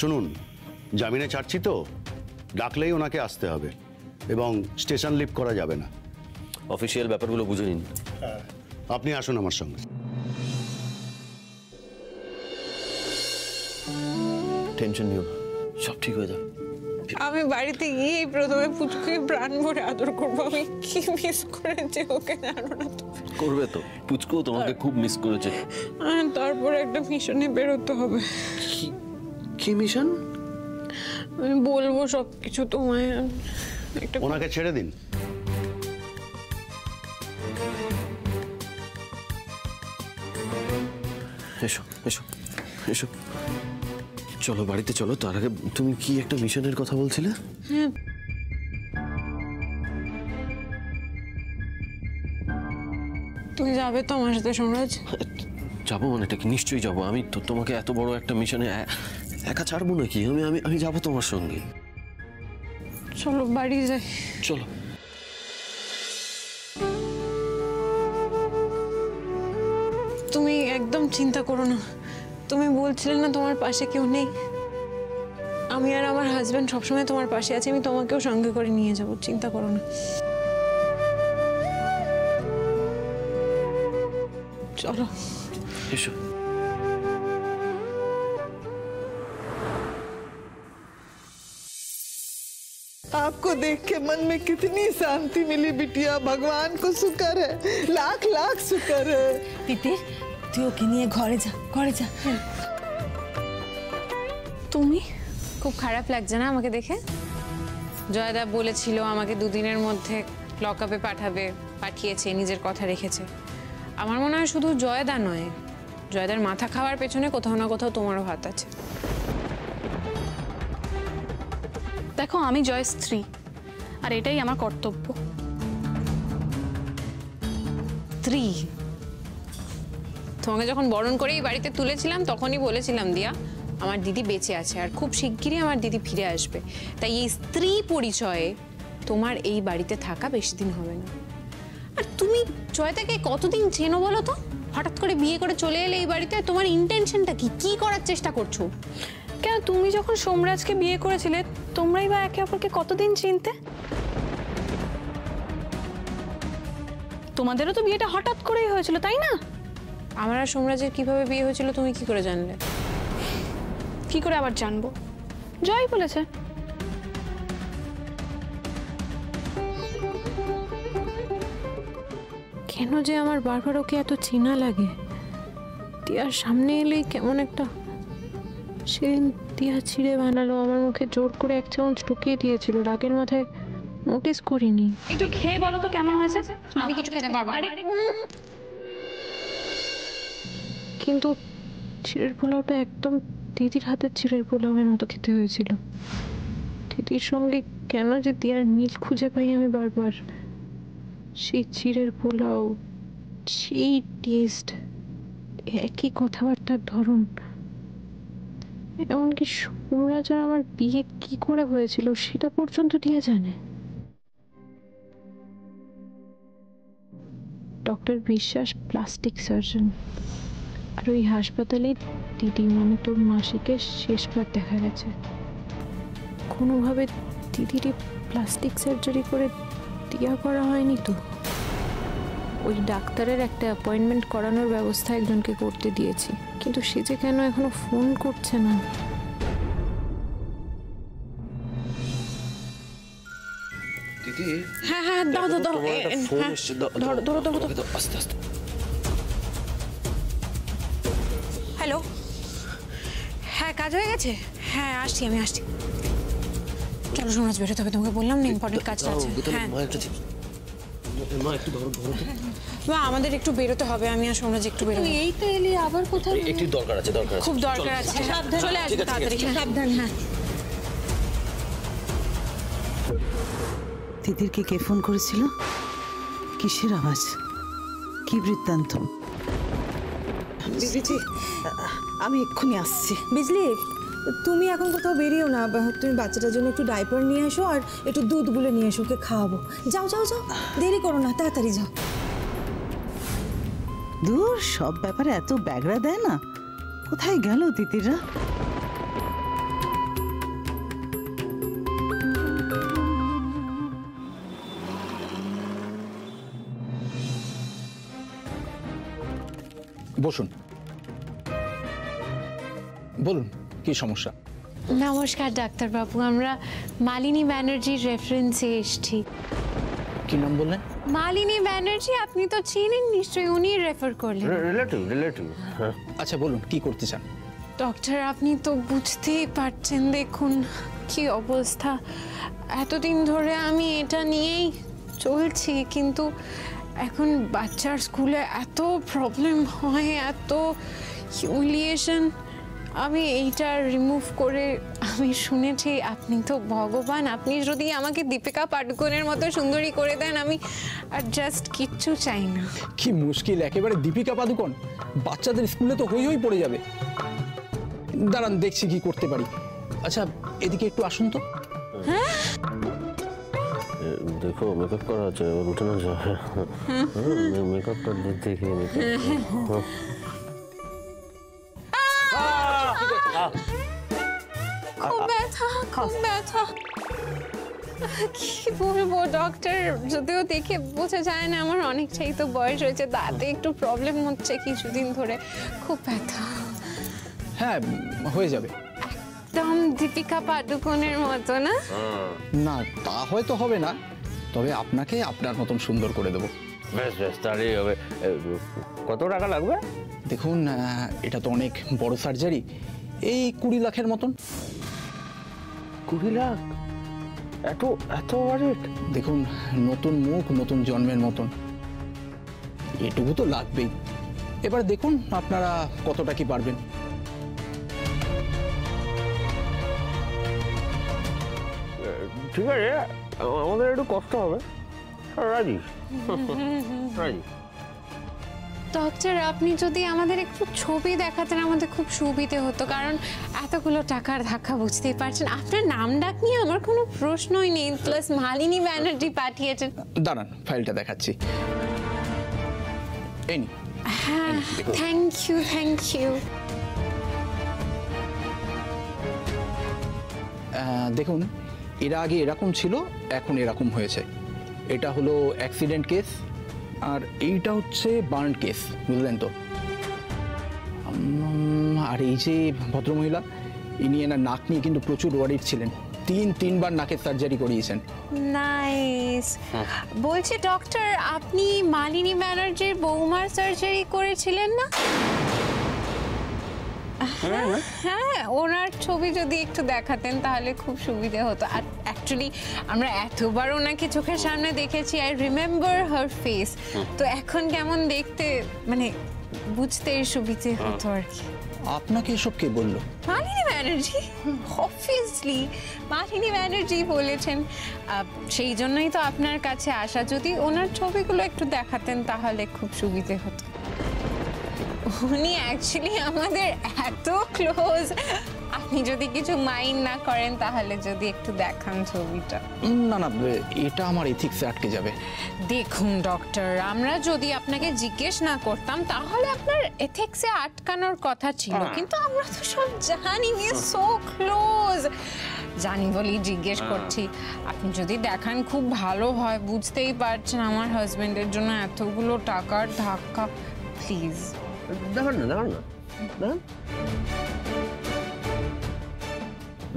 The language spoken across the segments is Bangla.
শুনুন, জামিনে ছাড়ছি তো, ডাকলেই ওনাকে আসতে হবে এবং স্টেশন লিভ করা যাবে না। অফিসিয়াল ব্যাপারগুলো বুঝে নিন। আপনি আসুন আমার সঙ্গে। টেনশন নিও, সব ঠিক হয়ে যাবে। আমি বাড়িতে গিয়ে প্রথমে পুচকুকে প্রাণ ভরে আদর করবো। আমি কি মিস করেছি ওকে জানো না তো। করবে তো, পুচকুও তোমাকে খুব মিস করেছে। তারপরে একটা মিশনে বেরোতে হবে। কি মিশন? আমি বলবো সবকিছু তোমায়। ওনাকে ছেড়ে দিন। এসো এসো এসো, চলো বাড়িতে চলো। তার আগে তুমি কি একটা মিশনের কথা বলছিলে? হ্যাঁ, তুমি যাবে তো আমার সাথে সোমরাজ? যাবো মানে এটা কি? নিশ্চয়ই যাবো। আমি তো তোমাকে এত বড় একটা মিশনে একা ছাড়বো নাকি? আমি আমি আমি যাবো তোমার সঙ্গে। চলো বাড়ি যাই। চলো। তুমি একদম চিন্তা করো না। তুমি বলছিলে না তোমার পাশে কেউ নেই, আমি আর আমার হাজবেন্ড সবসময় তোমার পাশে আছি। আমি তোমাকেও সঙ্গে করে নিয়ে যাবো, চিন্তা করো না। চলো এসো। आपको देख के मन में कितनी शांति मिली बिटिया। भगवान को शुक्र है, लाख लाख शुक्र है। তিতির, তুই ওকে নিয়ে ঘরে যা, ঘরে যা। তুমি খুব খারাপ লাগছে না আমাকে দেখে? জয়দা বলেছিল আমাকে দুদিনের মধ্যে লকআপে পাঠাবে, পাঠিয়েছে, নিজের কথা রেখেছে। আমার মনে হয় শুধু জয়দা নয়, জয়দার মাথা খাওয়ার পেছনে কোথাও না কোথাও তোমারও হাত আছে। দেখো, আমি জয়ের স্ত্রী, আর এটাই আমার কর্তব্য। স্ত্রী? তোমাকে যখন বরণ করে এই বাড়িতে তুলেছিলাম তখনই বলেছিলাম দিয়া আমার দিদি বেঁচে আছে আর খুব শিগগিরই আমার দিদি ফিরে আসবে, তাই এই স্ত্রী পরিচয়ে তোমার এই বাড়িতে থাকা বেশি দিন হবে না। আর তুমি জয়দাকে কতদিন চেনো বলো তো? হঠাৎ করে বিয়ে করে চলে এলে এই বাড়িতে, তোমার ইন্টেনশনটা কি? কি করার চেষ্টা করছো? কেন, তুমি যখন সোমরাজকে বিয়ে করেছিলে তোমরাই বা একে অপরকে কতদিন চিনতে? তোমাদেরও তো বিয়েটা হঠাৎ করেই হয়েছিল, তাই না? আমার আর সোমরাজের কিভাবে বিয়ে হয়েছিল তুমি কি করে জানলে? কি করে আবার জানবো? জয় বলেছে। কেন যে আমার বারবার ওকে এত চেনা লাগে? তিয়ার সামনে এলেই কেমন একটা। সেদিন তিয়া ছিঁড়ে বানালো, আমার মুখে জোর করে এক চামচ ঢুকিয়ে দিয়েছিল, রাগের মাথায় নোটিস করিনি। একটু খেয়ে বলো তো কেমন হয়েছে। আমি কিছু খেতে পারবো না। কিন্তু চিড়ের পোলাওটা একদম দিদির হাতের চিড়ের পোলাওয়ের মতো খেতে হয়েছিল। দিদির সঙ্গে কেন যে তিয়ার মিল খুঁজে পাই আমি বারবার। সেই চিড়ের পোলাও, সেই টেস্ট, একই কথাবার্তার ধরন। এমনকি সোমরাজ আর আমার বিয়ে কি করে হয়েছিল সেটা পর্যন্ত টিয়া জানে। ডক্টর বিশ্বাস প্লাস্টিক সার্জন, আর ওই হাসপাতালে দিদি মানে তোর মাসিকে শেষবার দেখা গেছে। কোনোভাবে দিদির প্লাস্টিক সার্জারি করে টিয়া করা হয়নি তো? ওই ডাক্তারের একটা অ্যাপয়েন্টমেন্ট করানোর ব্যবস্থা একজনকে করতে দিয়েছি, কিন্তু সে যে কেন এখনো ফোন করছে না। দিদি, হ্যাঁ হ্যাঁ, দাও দাও দাও, ধরো ধরো ধরো। আস্তে আস্তে। হ্যালো, হ্যাঁ কাজ হয়ে গেছে? হ্যাঁ আসছি, আমি আসছি। চলো সোমরাজ, বেরোতে হবে, তোমাকে বললাম না ইম্পর্টেন্ট কাজটা আছে। হ্যাঁ মা একটু ধরো ধরো। মা আমাদের একটু বেরোতে হবে, আমি আর সোমরাজ একটু বেরোবো। এই তো এলি, আবার কোথায়? একটু দরকার আছে, দরকার আছে, খুব দরকার আছে। চলে আসবে তাড়াতাড়ি। সাবধান। হ্যাঁ, দিদিরকে কে ফোন করেছিল? কিসের আওয়াজ? কি বৃত্তান্ত? দিদি, আমি এক্ষুনি আসছি। বিজলি, তুমি এখন কোথাও বেরিও না। তুমি বাচ্চাটার জন্য একটু ডাইপার নিয়ে এসো আর একটু দুধ গুলে নিয়ে এসো, ওকে খাওয়াবো। যাও যাও যাও, দেরি করো না, তাড়াতাড়ি যাও। দূর, সব ব্যাপারে এত ব্যাগরা দেয় না। কোথায় গেল দিদিরা? বসুন, বলুন কি সমস্যা? নমস্কার ডাক্তারবাবু, আমরা মালিনী ব্যানার্জির রেফারেন্সে এসেছি। কি নাম বললেন? মালিনী ব্যানার্জি, আপনি তো চিনেন নিশ্চয়ই, উনি রেফার করলেন। রিলেটিভ। আচ্ছা বলুন কি করতে চান? ডক্টর, আপনি তো বুঝতেই পারছেন, দেখুন কি অবস্থা। এতদিন ধরে আমি এটা নিয়েই চলছি, কিন্তু এখন বাচ্চার স্কুলে এত প্রবলেম হয়, এত হিউমিলিয়েশন। আমি এইটা রিমুভ করে, আমি শুনেছি আপনি তো ভগবান, আপনি যদি আমাকে দীপিকা পাডুকোনের মতো সুন্দরী করে দেন, আমি আর জাস্ট কিচ্ছু চাই না। কি মুশকিল, একেবারে দীপিকা পাদুকোন? বাচ্চাদের স্কুলে তো হই হই পড়ে যাবে। দাঁড়ান দেখছি কি করতে পারি। আচ্ছা এদিকে একটু আসুন তো। দেখো মেকআপ করা আছে, উঠে না যাবে। মেকআপটা দেখে খুব ব্যথা, খুব ব্যথা। কি বলবো ডক্টর, যদিও দেখে বোঝা যায় না, আমার অনেকটাই তো বয়স হয়েছে, দাঁতে একটু প্রবলেম হচ্ছে কিছুদিন ধরে, খুব ব্যথা। হ্যাঁ হয়ে যাবে। একদম দীপিকা পাডুকোনের মতো না? না তা হয়তো হবে না, তবে আপনাকে আপনার মতন সুন্দর করে দেবো। বেশ তাহলেই হবে। কত টাকা লাগবে? দেখুন এটা তো অনেক বড় সার্জারি, এই 20 লাখের মতন। 20 লাখ? এত বাজেট? দেখুন নতুন মুখ, নতুন জন্মের মতন, এটুকু তো লাগবেই। এবার দেখুন আপনারা কতটা কি পারবেন। ঠিক আছে, আমাদের একটু কষ্ট হবে। রাজি। ডক্টর, আপনি যদি আমাদের একটু ছবি দেখাতেন আমাদের খুব সুবিধে হতো, কারণ এতগুলো টাকার ধাক্কা বুঝতেই পারছেন। আপনার নাম ডাক নিয়ে আমার কোনো প্রশ্নই নেই, প্লাস মালিনী ব্যানার্জি পাঠিয়েছেন। দাঁড়ান ফাইলটা দেখাচ্ছি। এই নিন। হ্যাঁ, থ্যাংক ইউ। দেখুন এর আগে এরকম ছিল, এখন এরকম হয়েছে। এটা হলো অ্যাক্সিডেন্ট কেস, আর এইটা হচ্ছে বার্ন কেস, বুঝলেন তো? আর এই যে ভদ্রমহিলা, ইনি এনার নাক নিয়ে কিন্তু প্রচুর ওয়ারিড ছিলেন, 3বার নাকের সার্জারি করিয়েছেন। নাইস। বলছি ডক্টর, আপনি মালিনী ব্যানার্জির বৌমার সার্জারি করেছিলেন না? হ্যাঁ, ওনার ছবি যদি একটু দেখাতেন তাহলে খুব সুবিধে হতো। আর অ্যাকচুয়ালি আমরা এতবার ওনাকে চোখের সামনে দেখেছি, আই রিমেম্বার হার ফেস, তো এখন কেমন দেখতে, মানে বুঝতে সুবিধে হতো আর কি। আপনাকে এসব কে বললো? মালিনী ব্যানার্জি, অবভিয়াসলি মালিনী ব্যানার্জি বলেছেন। সেই জন্যই তো আপনার কাছে আসা, যদি ওনার ছবিগুলো একটু দেখাতেন তাহলে খুব সুবিধে হতো। উনি অ্যাকচুয়ালি আমাদের এত ক্লোজ, আপনি যদি কিছু মাইন্ড না করেন তাহলে যদি একটু দেখান ছবিটা। না এটা আমার এথিক্সে আটকে যাবে। দেখুন ডক্টর, আমরা যদি আপনাকে জিজ্ঞেস না করতাম তাহলে আপনার এথিক্সে আটকানোর কথা ছিল, কিন্তু আমরা তো সব জানি, উই আর সো ক্লোজ, জানি বলি জিজ্ঞেস করছি। আপনি যদি দেখান খুব ভালো হয়, বুঝতেই পারছেন আমার হাজবেন্ডের জন্য এতগুলো টাকার ধাক্কা, প্লিজ দেখান না।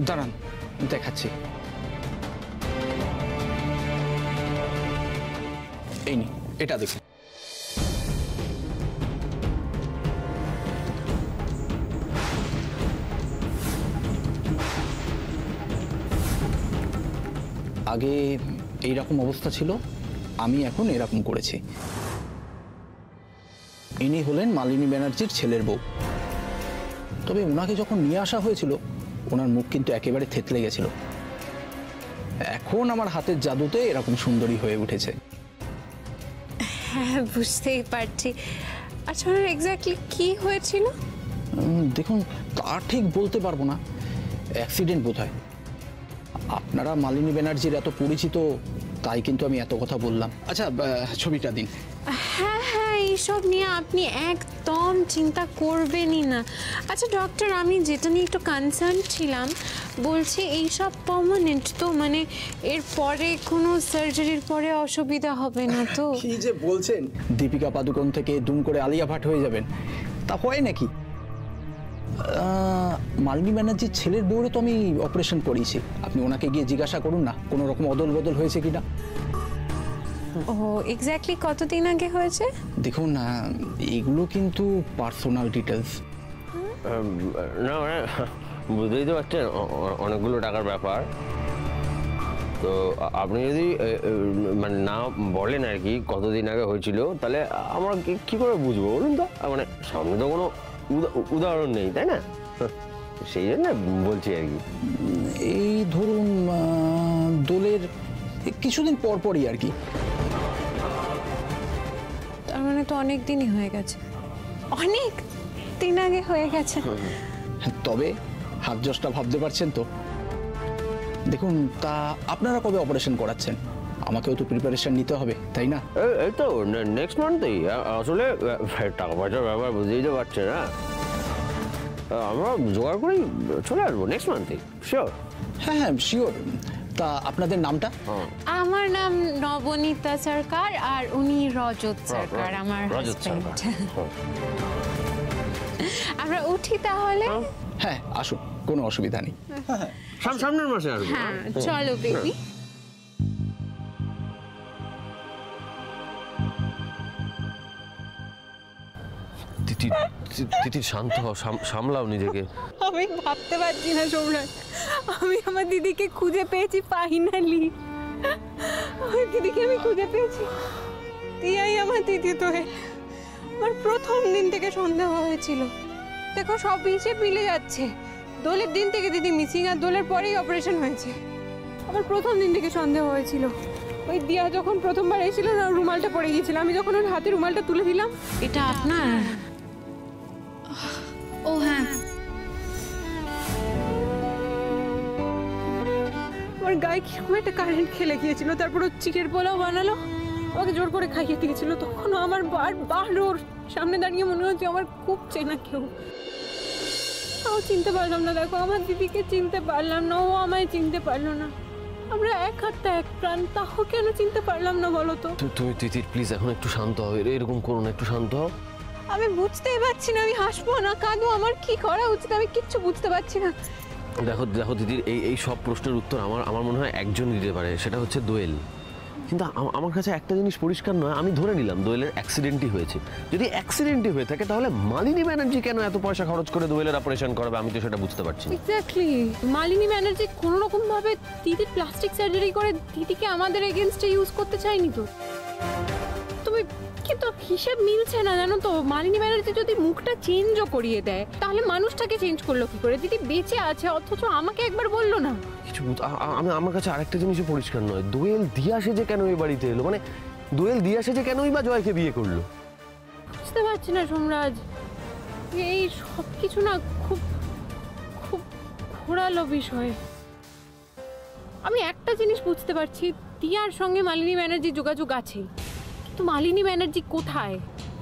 দাঁড়ান দেখাচ্ছি। এই নি, এটা দেখুন। আগে এইরকম অবস্থা ছিল, আমি এখন এরকম করেছি। ইনি হলেন মালিনী ব্যানার্জির ছেলের বউ। তবে ওনাকে যখন নিয়ে আসা হয়েছিল ওনার মুখ কিন্তু একেবারে থেতলে গেছিল। এখন আমার হাতের জাদুতে এরকম সুন্দরী হয়ে উঠেছে। হ্যাঁ, বুঝতেই পারছি। আচ্ছা, এক্স্যাক্টলি কি হয়েছিল? দেখুন তা ঠিক বলতে পারবো না, অ্যাক্সিডেন্ট বোধহয়। আপনারা মালিনী ব্যানার্জির এত পরিচিত, তাই কিন্তু আমি এত কথা বললাম। আচ্ছা ছবিটা দিন। হ্যাঁ, এইসব নিয়ে আপনি একদম চিন্তা করবেনই না। আচ্ছা ডক্টর, আমি যেটা নিয়ে একটু কনসার্ন ছিলাম, বলছি এইসব পার্মানেন্ট তো, মানে এর পরে কোনো সার্জারির পরে অসুবিধা হবে না তো? কি যে বলছেন, দীপিকা পাদুকোন থেকে দুম করে আলিয়া ভাট হয়ে যাবেন, তা হয় নাকি? মালিনী ব্যানার্জির ছেলের বউরে তো আমি অপারেশন করিয়েছি, আপনি ওনাকে গিয়ে জিজ্ঞাসা করুন না কোনো রকম অদল বদল হয়েছে কিনা। ও এক্স্যাক্টলি কতদিন আগে হয়েছে? দেখুন না, এগুলো কিন্তু পার্সোনাল ডিটেলস। না মানে বুঝতেই তো পারছেন অনেকগুলো টাকার ব্যাপার, তো আপনি যদি মানে না বলেন আর কি কতদিন আগে হয়েছিল, তাহলে আমরা কি করে বুঝবো বলুন তো? মানে সামনে তো কোনো উদাহরণ নেই, তাই না? সেই জন্য বলছি আর কি। এই ধরুন দোলের কিছুদিন পর পরই আর কি। তার মানে তো অনেক দিনই হয়ে গেছে, অনেক দিন আগে হয়ে গেছে। তবে হাত জসটা ভাবতে পারছেন তো? দেখুন, তা আপনারা কবে অপারেশন করাচ্ছেন? আমাকেও তো প্রিপারেশন নিতে হবে, তাই না? এই তো নেক্সট মান্থেই। আসলে টাকা পয়সার ব্যাপার বুঝতেই তো পারছেন না, আমরা জোগাড় করেই চলে আসবো নেক্সট মান্থেই, শিওর। হ্যাঁ হ্যাঁ শিওর। তা আপনাদের নামটা? আমার নাম নবনীতা সরকার, আর উনি রজত সরকার, আমার রজত সরকার। আমরা উঠি তাহলে? হ্যাঁ আসুন, কোনো অসুবিধা নেই। সামনের মাসে আসবো। হ্যাঁ চলো বেবি। তিথি শান্ত হও, সামলাও নিজেকে। আমি ভাবতে পারছি না সম্রাট, আমি আমার দিদিকে খুঁজে পেয়েছি ফাইনালি। আমার দিদিকে আমি খুঁজে পেয়েছি। তিয়াই আমার দিদি তো। আমার প্রথম দিন থেকে সন্দেহ হয়েছিল। দেখো সব হিসেব মিলে যাচ্ছে। দোলের দিন থেকে দিদি মিসিং, আর দোলের পরেই অপারেশন হয়েছে। আমার প্রথম দিন থেকে সন্দেহ হয়েছিল। ওই দিয়া যখন প্রথমবার এসেছিল না, রুমালটা পড়ে গিয়েছিল, আমি যখন ওর হাতে রুমালটা তুলে দিলাম, এটা আপনার? ও হ্যাঁ, আমার গায়ে কিরকম একটা কারেন্ট খেলে গিয়েছিল। তারপর ও চিকের পোলাও বানালো, আমাকে জোর করে খাইয়ে দিয়েছিল। তখন আমার বারবার ওর সামনে দাঁড়িয়ে মনে হচ্ছে আমার খুব চেনা কেউ। তাও চিনতে পারলাম না। দেখো আমার দিদিকে চিনতে পারলাম না, ও আমায় চিনতে পারলো না। আমরা এক হাতটা এক প্রাণ, তাও কেন চিনতে পারলাম না বলো তো? তুমি তিথি প্লিজ এখন একটু শান্ত হও, এরকম করো না, একটু শান্ত হও। আমি বুঝতেই পারছি না আমি হাসবো না কাঁদবো, আমার কি করা উচিত আমি কিচ্ছু বুঝতে পারছি না। দেখো দেখো দিদির এই সব প্রশ্নের উত্তর আমার মনে হয় একজনই দিতে পারে, সেটা হচ্ছে দোয়েল। কিন্তু আমার কাছে একটা জিনিস পরিষ্কার নয়, আমি ধরে নিলাম দোয়েলের অ্যাক্সিডেন্টই হয়েছে। যদি অ্যাক্সিডেন্টই হয়ে থাকে তাহলে মালিনী ব্যানার্জি কেন এত পয়সা খরচ করে দোয়েলের অপারেশন করবে? আমি তো সেটা বুঝতে পারছি না। এক্স্যাক্টলি, মালিনী ব্যানার্জি কোনো রকম ভাবে দিদির প্লাস্টিক সার্জারি করে দিদিকে আমাদের এগেইনস্টে ইউজ করতে চাইনি তো। তুমি কিন্তু হিসেব মিলছে না জানো তো। মালিনী ব্যানার্জি যদি মুখটা চেঞ্জও করিয়ে দেয়, তাহলে মানুষটাকে চেঞ্জ করলো কি করে? দিদি বেঁচে আছে অথচ আমাকে একবার বললো না কিছু। আমার কাছে আরেকটা জিনিসও পরিষ্কার নয়, দোয়েল দিয়া সেজে কেন এই বাড়িতে এলো? মানে দোয়েল দিয়া সেজে কেনই বা জয়কে বিয়ে করলো? বুঝতে পারছি না সোমরাজ, এই সব কিছু না খুব খুব ঘোরালো বিষয়। আমি একটা জিনিস বুঝতে পারছি, দিয়ার সঙ্গে মালিনী ব্যানার্জির যোগাযোগ আছে, কিন্তু মালিনী ব্যানার্জি কোথায়?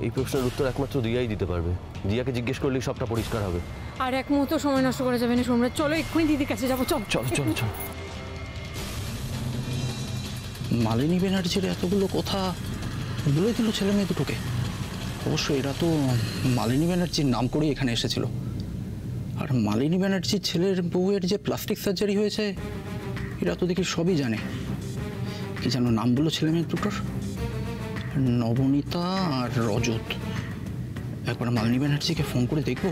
এই প্রশ্নের উত্তর একমাত্র দিয়াই দিতে পারবে। দিয়াকে জিজ্ঞেস করলেই সবটা পরিষ্কার হবে। আর এক মুহূর্ত সময় নষ্ট করা যাবে না সোমরাজ, চলো এক্ষুনি দিদির কাছে যাবো। চল চল চল চল। মালিনী ব্যানার্জির এতগুলো কথা বলে দিল ছেলে মেয়ে দুটোকে। অবশ্য এরা তো মালিনী ব্যানার্জির নাম করেই এখানে এসেছিল। আর মালিনী ব্যানার্জির ছেলের বউয়ের যে প্লাস্টিক সার্জারি হয়েছে, এরা তো দেখি সবই জানে। কি যেন নাম বললো ছেলে মেয়ে দুটোর? নবনীতা আর রজত। একবার মালিনী ব্যানার্জিকে ফোন করে দেখবো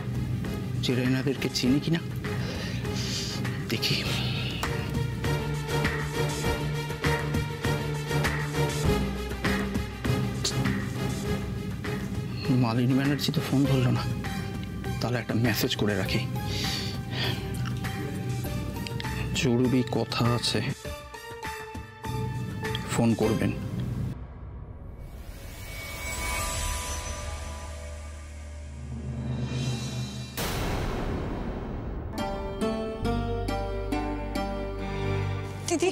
যে এনাদেরকে চিনি কিনা। দেখি। মালিনী ব্যানার্জি তো ফোন ধরলো না, তাহলে একটা মেসেজ করে রাখি। জরুরি কথা আছে, ফোন করবেন। দিদি,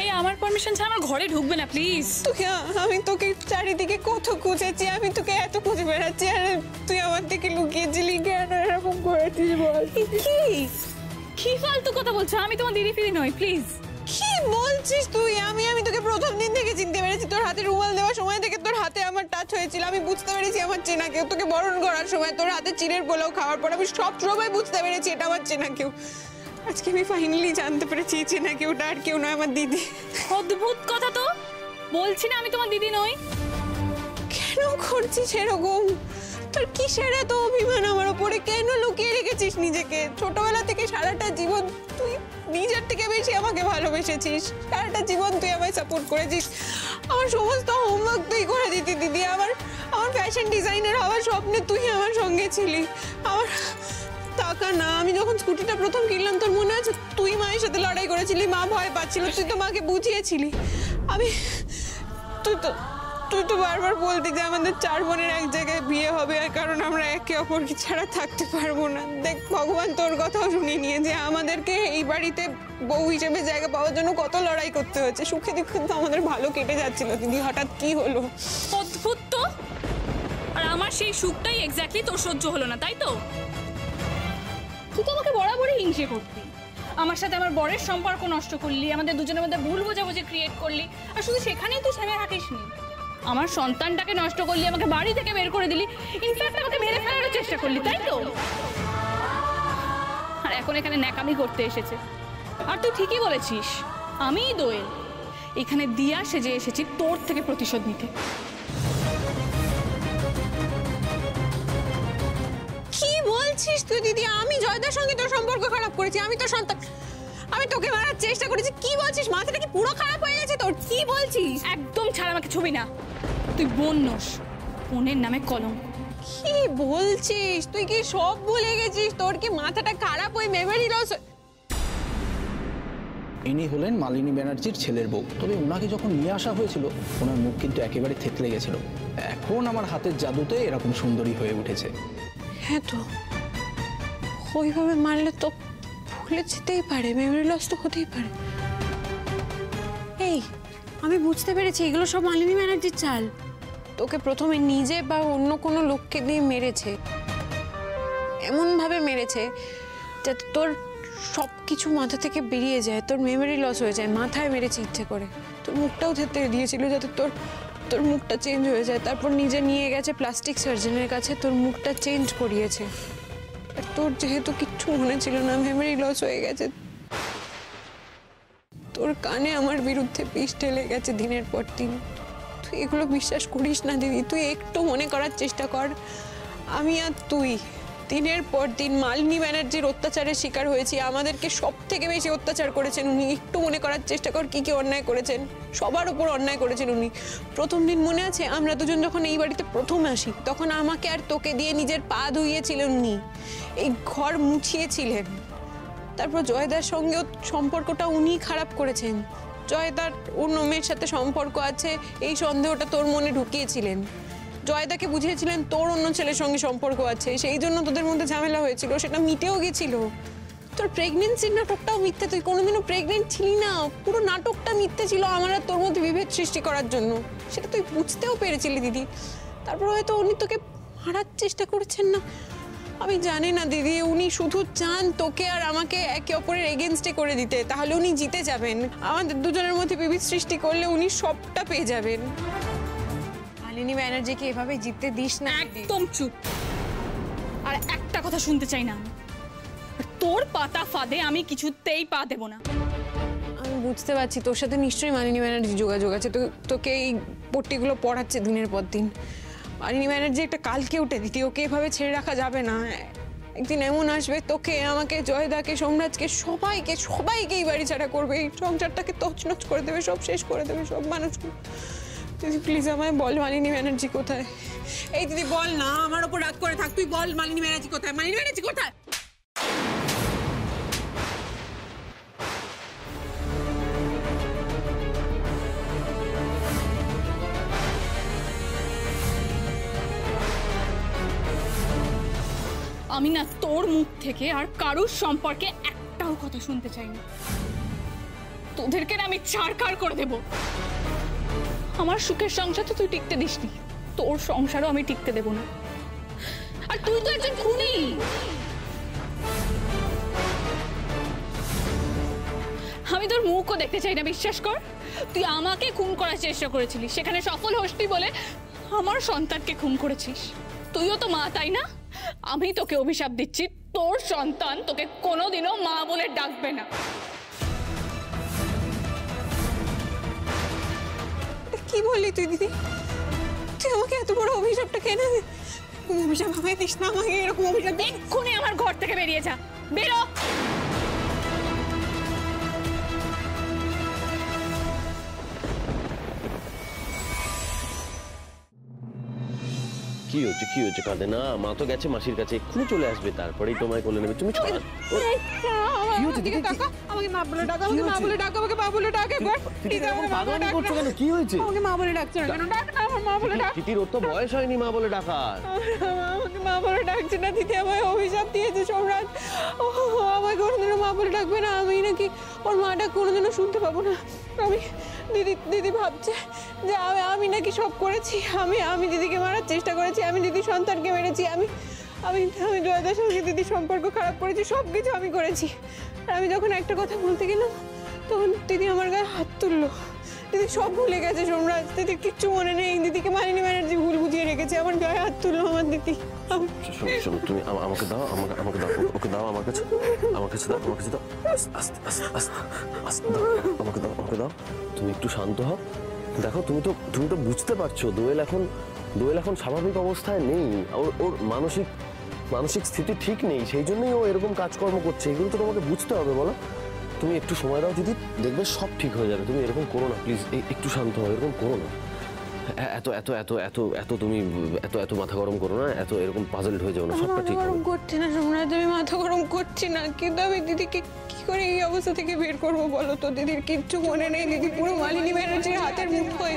এই আমার পারমিশন ছাড়া আমার ঘরে ঢুকবে না প্লিজ। তোকে আমি তোকে চারিদিকে কত খুঁজেছি, আমি তোকে এত খুঁজে বেড়াচ্ছি, আর তুই আমার থেকে লুকিয়েছিলি কেন? এরকম করেছিস বল? কি কি ফালতু কথা বলছো? আমি তোমার দিদি ফিরি নই, প্লিজ। কি বলছিস তুই? আমি তোকে প্রথম দিন থেকে চিনতে পেরেছি। তোর হাতে রুমাল দেওয়ার সময় থেকে তোর হাতে আমার টাচ হয়েছিল। আমি বুঝতে পেরেছি আমার চেনা কেউ। তোকে বরণ করার সময় তোর হাতে চিড়ের পোলাও খাওয়ার পর আমি সব সময় বুঝতে পেরেছি এটা আমার চেনা কেউ। আজকে আমি ফাইনালি জানতে পেরেছি চেনা কেউটা আর কেউ নয়, আমার দিদি। অদ্ভুত কথা তো, বলছি না আমি তোমার দিদি নই। কেন করছিস এরকম? তোর কিসের এত অভিমান আমার উপরে? কেন লুকিয়ে রেখেছিস নিজেকে? ছোটবেলা থেকে সারাটা জীবন তুই নিজের থেকে বেশি আমাকে ভালোবেসেছিস। সারাটা জীবন তুই আমায় সাপোর্ট করেছিস। আমার সমস্ত হোমওয়ার্ক তুই করে দিতি দিদি। আমার ফ্যাশন ডিজাইনার হওয়ার স্বপ্নে তুই আমার সঙ্গে ছিলি। আমার টাকা না, আমি যখন স্কুটিটা প্রথম কিনলাম তোর মনে আছে তুই মায়ের সাথে লড়াই করেছিলি, মা ভয় পাচ্ছিল, তুই তো মাকে বুঝিয়েছিলি। তুই তো বারবার বলতি যে আমাদের 4 বোনের এক জায়গায় বিয়ে হবে, কারণ আমরা একে অপরকে ছাড়া থাকতে পারবো না। দেখ ভগবান তোর কথাও শুনে নিয়ে যে আমাদেরকে এই বাড়িতে বউ হিসেবে জায়গা পাওয়ার জন্য কত লড়াই করতে হচ্ছে। সুখে দুঃখে তো আমাদের ভালো কেটে যাচ্ছিল দিদি, হঠাৎ কি হলো? অদ্ভুত তো। আর আমার সেই সুখটাই এক্স্যাক্টলি তোর সহ্য হলো না, তাই তো? তুই তো আমাকে বরাবরই হিংসে করতি। আমার সাথে আমার বরের সম্পর্ক নষ্ট করলি, আমাদের দুজনের মধ্যে ভুল বোঝাবুঝি ক্রিয়েট করলি। আর শুধু সেখানেই তুই থেমে থাকিসনি, আমার সন্তানটাকে নষ্ট করলি, আমাকে বাড়ি থেকে বের করে দিলি, ইনফ্যাক্ট আমাকে মেরে ফেলারও চেষ্টা করলি, তাই তো? আর এখন এখানে ন্যাকামি করতে এসেছে। আর তুই ঠিকই বলেছিস, আমিই দোয়েল। এখানে দিয়া সেজে এসেছি তোর থেকে প্রতিশোধ নিতে। কি বলছিস তুই দিদি? আমি জয়দার সঙ্গে তোর সম্পর্ক খারাপ করেছি? আমি তোর সন্তান, আমি তোকে মারার চেষ্টা করেছি? কি বলছিস? মাথাটা কি পুরো খারাপ হয়ে গেছে তোর? কি বলছিস? একদম ছাড় আমাকে ছবি না। তুই বোন নস, বোনের নামে কলঙ্ক। কি বলছিস? তুই কি সব ভুলে গেছিস? তোর কি মাথাটা খারাপ, ওই মেমোরি লস? ইনি হলেন মালিনী ব্যানার্জির ছেলের বউ। তবে ওনাকে যখন নিয়ে আসা হয়েছিল ওনার মুখ কিন্তু একেবারে থেতলে গেছিল। এখন আমার হাতের জাদুতে এরকম সুন্দরী হয়ে উঠেছে। হ্যাঁ তো ওইভাবে মারলে তো ভুলে যেতেই পারে, মেমোরি লস তো হতেই পারে। এই আমি বুঝতে পেরেছি এগুলো সব মালিনী ব্যানার্জির চাল। তোকে প্রথমে নিজে বা অন্য কোনো লোককে দিয়ে মেরেছে, এমনভাবে মেরেছে যাতে তোর সব কিছু মাথা থেকে বেরিয়ে যায়, তোর মেমোরি লস হয়ে যায়। মাথায় মেরেছে ইচ্ছে করে, তোর মুখটাও থেতলে দিয়েছিল যাতে তোর মুখটা চেঞ্জ হয়ে যায়। তারপর নিজে নিয়ে গেছে প্লাস্টিক সার্জনের কাছে, তোর মুখটা চেঞ্জ করিয়েছে। আর তোর যেহেতু কিচ্ছু মনে ছিল না, মেমোরি লস হয়ে গেছে, তোর কানে আমার বিরুদ্ধে পিস ঢেলে গেছে দিনের পর দিন। তুই এগুলো বিশ্বাস করিস না দিদি, তুই একটু মনে করার চেষ্টা কর। আমি আর তুই দিনের পর দিন মালিনী ব্যানার্জির অত্যাচারের শিকার হয়েছি। আমাদেরকে সব থেকে বেশি অত্যাচার করেছেন উনি। একটু মনে করার চেষ্টা কর কি কি অন্যায় করেছেন। সবার উপর অন্যায় করেছেন উনি। প্রথম দিন মনে আছে আমরা দুজন যখন এই বাড়িতে প্রথম আসি, তখন আমাকে আর তোকে দিয়ে নিজের পা ধুইয়েছিলেন উনি, এই ঘর মুছিয়েছিলেন। তারপর জয়দার সঙ্গেও সম্পর্কটা উনি খারাপ করেছেন। জয়দার অন্য মেয়ের সাথে সম্পর্ক আছে এই সন্দেহটা তোর মনে ঢুকিয়েছিলেন। জয়দাকে বুঝিয়েছিলেন তোর অন্য ছেলের সঙ্গে সম্পর্ক আছে, সেই জন্য তোদের মধ্যে ঝামেলা হয়েছিল, সেটা মিটেও গেছিল। তোর প্রেগনেন্সির নাটকটাও মিথ্যে, তুই কোনোদিনও প্রেগনেন্ট ছিলি না, পুরো নাটকটা মিথ্যে ছিল আমার আর তোর মধ্যে বিভেদ সৃষ্টি করার জন্য। সেটা তুই বুঝতেও পেরেছিলি দিদি। তারপর হয়তো উনি তোকে মারার চেষ্টা করেছেন না, আমি জানি না দিদি। উনি শুধু চান তোকে আর আমাকে একে অপরের এগেনস্টে করে দিতে, তাহলে উনি জিতে যাবেন। আমাদের দুজনের মধ্যে বিভেদ সৃষ্টি করলে উনি সবটা পেয়ে যাবেন। মালিনী ব্যানার্জিকে এভাবে জিততে দিস না। একদম চুপ। আর একটা কথা শুনতে চাই না আমি। তোর পাতা ফাঁদে আমি কিছুতেই পা দেব না। আমি বুঝতে পারছি তোর সাথে নিশ্চয়ই মালিনী ব্যানার্জি যোগাযোগ আছে, তোকে এই পট্টিগুলো পড়াচ্ছে দিনের পর দিন। মালিনী ব্যানার্জি একটা কালকে উঠে দিতি, ওকে এভাবে ছেড়ে রাখা যাবে না। একদিন এমন আসবে তোকে, আমাকে, জয়দাকে, সোমরাজকে, সবাইকে এই বাড়ি ছাড়া করবে, এই সংসারটাকে তছনছ করে দেবে, সব শেষ করে দেবে, সব মানুষকে। দিদি প্লিজ আমায় বল মালিনী ব্যানার্জি কোথায়? এই দিদি বল না, আমার ওপর রাগ করে থাক, তুই বল মালিনী ব্যানার্জি কোথায়? মালিনী ব্যানার্জি কোথায়? আমি না তোর মুখ থেকে আর কারুর সম্পর্কে একটাও কথা শুনতে চাই না। তোদেরকে না আমি ছাড়খাড় করে দেব। আমার সুখের সংসার তো তুই টিকতে দিসনি, তোর সংসারও আমি টিকতে দেব না। আর তুই তো একজন খুনি। আমি তোর মুখও দেখতে চাই না, বিশ্বাস কর। তুই আমাকে খুন করার চেষ্টা করেছিলিস, সেখানে সফল হসনি বলে আমার সন্তানকে খুন করেছিস। তুইও তো মা, তাই না? আমি তোকে অভিশাপ দিচ্ছি, তোর সন্তান তোকে কোনোদিনও মা বলে ডাকবে না। কি বললি তুই দিদি? তুই আমাকে এত বড় অভিশাপটা কেন? অভিশাপ আমায় দিস না, আমাকে এরকম অভিশাপ। এক্ষুনি আমার ঘর থেকে বেরিয়ে যা, বেরো। কি হচ্ছে, কি হচ্ছে? কাঁদে না, মা তো গেছে মাসির কাছে, এক্ষুনি চলে আসবে, তারপরেই তোমায় কোলে নেবে। তুমি আমাকে মা বলে ডাক, আমাকে মা বলে ডাক, আমাকে মা বলে ডাক একবার। কি হয়েছে? আমাকে মা বলে ডাকছে না কেন? ডাক না, আমার মা বলে ডাক। তিতির ওর তো বয়স হয়নি মা বলে ডাকার। আমাকে মা বলে ডাকছে না, দিদি আমায় অভিশাপ দিয়েছে সম্রাট। ও আমায় কোনোদিনও মা বলে ডাকবে না, আমি নাকি ওর মা ডাক কোনোদিনও শুনতে পাবো না। আমি দিদি ভাবছে যে আমি নাকি সব করেছি, আমি দিদিকে মারার চেষ্টা করেছি, আমি দিদির সন্তানকে মেরেছি, আমি জয়দার সঙ্গে দিদির সম্পর্ক খারাপ করেছি, সব কিছু আমি করেছি। আর আমি যখন একটা কথা বলতে গেলাম তখন দিদি আমার গায়ে হাত তুললো। দিদি সব ভুলে গেছে সম্রাট, দিদির কিচ্ছু মনে নেই, দিদিকে মালিনী ব্যানার্জি ভুল বুঝিয়ে রেখেছে, আমার গায়ে হাত তুললো আমার দিদি। শোনো, তুমি আমাকে দাও, আমাকে দাও, ওকে দাও, আমার কাছে দাও, আমার কাছে দাও, আস্তে আস্তে দাও, আমাকে দাও। তুমি একটু শান্ত হও। দেখো, তুমি তো বুঝতে পারছো দোয়েল এখন স্বাভাবিক অবস্থায় নেই, ওর মানসিক স্থিতি ঠিক নেই, সেই জন্যই ও এরকম কাজকর্ম করছে। এগুলো তো তোমাকে বুঝতে হবে, বলো। তুমি একটু সময় দাও দিদি, দেখবে সব ঠিক হয়ে যাবে। তুমি এরকম করো না প্লিজ, একটু শান্ত হও, এরকম করো না। তুমি এত মাথা গরম করো না, এরকম পাজলড হয়ে যাও না, সবটা ঠিক হবে। করছি না সম্রাট, আমি মাথা গরম করছি না, কিন্তু আমি দিদিকে কি করে এই অবস্থা থেকে বের করবো বলো তো? দিদির কিচ্ছু মনে নেই, দিদি পুরো মালিনী ব্যানার্জির হাতের মুঠোয়।